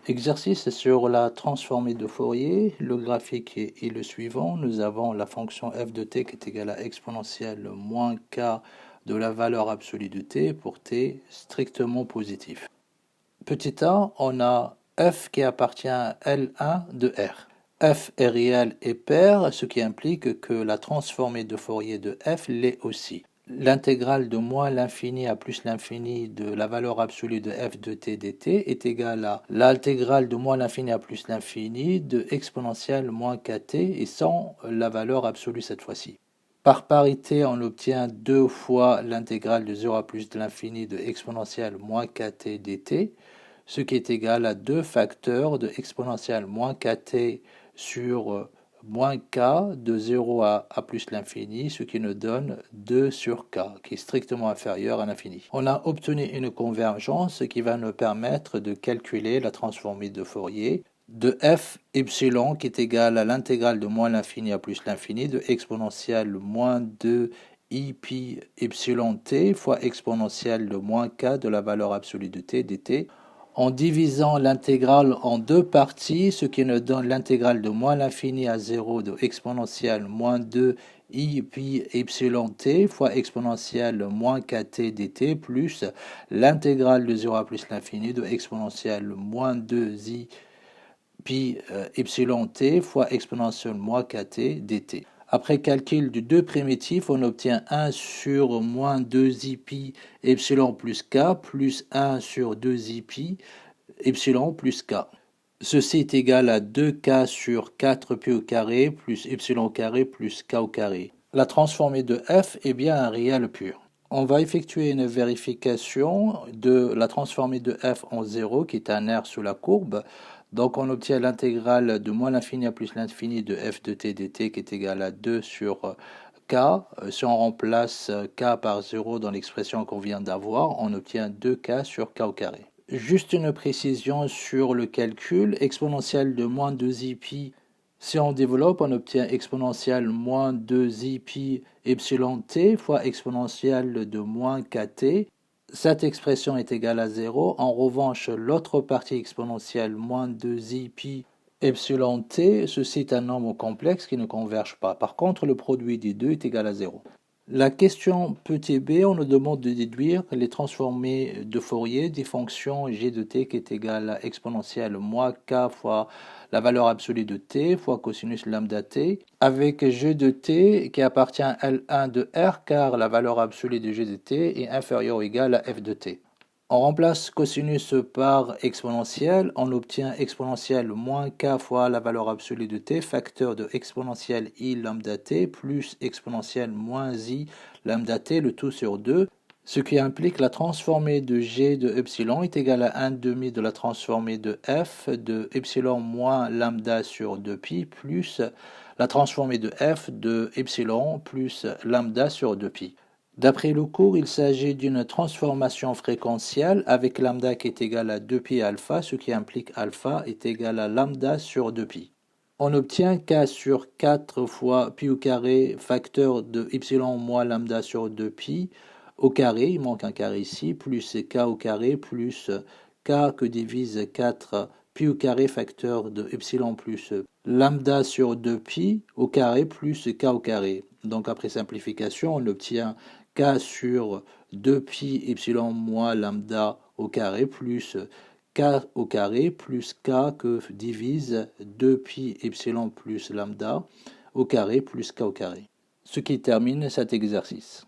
Exercice sur la transformée de Fourier. Le graphique est le suivant. Nous avons la fonction f de t qui est égale à exponentielle moins k de la valeur absolue de t pour t strictement positif. Petit a, on a f qui appartient à L1 de R. F est réel et pair, ce qui implique que la transformée de Fourier de f l'est aussi. L'intégrale de moins l'infini à plus l'infini de la valeur absolue de f de t dt est égale à l'intégrale de moins l'infini à plus l'infini de exponentielle moins kt et sans la valeur absolue cette fois-ci. Par parité, on obtient 2 fois l'intégrale de 0 à plus de l'infini de exponentielle moins kt dt, ce qui est égal à 2 facteurs de exponentielle moins kt sur moins k de 0 à plus l'infini, ce qui nous donne 2 sur k, qui est strictement inférieur à l'infini. On a obtenu une convergence qui va nous permettre de calculer la transformée de Fourier de f epsilon qui est égal à l'intégrale de moins l'infini à plus l'infini de exponentielle moins 2 i pi epsilon t fois exponentielle de moins k de la valeur absolue de t dt, en divisant l'intégrale en deux parties, ce qui nous donne l'intégrale de moins l'infini à 0 de exponentielle moins 2 i pi epsilon t fois exponentielle moins kt dt plus l'intégrale de 0 à plus l'infini de exponentielle moins 2 i pi epsilon t fois exponentielle moins kt dt. Après calcul du 2 primitif, on obtient 1 sur moins 2i pi epsilon plus k plus 1 sur 2i pi epsilon plus k. Ceci est égal à 2k sur 4pi au carré plus epsilon au carré plus k au carré. La transformée de f est bien un réel pur. On va effectuer une vérification de la transformée de f en 0 qui est un R sous la courbe. Donc on obtient l'intégrale de moins l'infini à plus l'infini de f de t dt qui est égal à 2 sur k. Si on remplace k par 0 dans l'expression qu'on vient d'avoir, on obtient 2k sur k au carré. Juste une précision sur le calcul, exponentielle de moins 2i pi. Si on développe, on obtient exponentielle moins 2i pi epsilon t fois exponentielle de moins kt. Cette expression est égale à 0. En revanche, l'autre partie exponentielle moins 2i pi epsilon t, ceci est un nombre complexe qui ne converge pas. Par contre, le produit des deux est égal à 0. La question petit b, on nous demande de déduire les transformées de Fourier des fonctions g de t qui est égale à exponentielle moins k fois la valeur absolue de t fois cosinus lambda t, avec g de t qui appartient à L1 de R car la valeur absolue de g de t est inférieure ou égale à f de t. On remplace cosinus par exponentielle, on obtient exponentielle moins k fois la valeur absolue de t, facteur de exponentielle i lambda t, plus exponentielle moins i lambda t, le tout sur 2, ce qui implique la transformée de g de epsilon est égale à 1 demi de la transformée de f de epsilon moins lambda sur 2pi, plus la transformée de f de epsilon plus lambda sur 2pi. D'après le cours, il s'agit d'une transformation fréquentielle avec lambda qui est égal à 2pi alpha, ce qui implique alpha est égal à lambda sur 2pi. On obtient k sur 4 fois pi au carré facteur de epsilon moins lambda sur 2pi au carré, il manque un carré ici, plus k au carré plus k que divise 4 pi au carré facteur de epsilon plus lambda sur 2pi au carré plus k au carré. Donc après simplification, on obtient k sur 2pi epsilon moins lambda au carré plus k au carré plus k que divise 2pi epsilon plus lambda au carré plus k au carré. Ce qui termine cet exercice.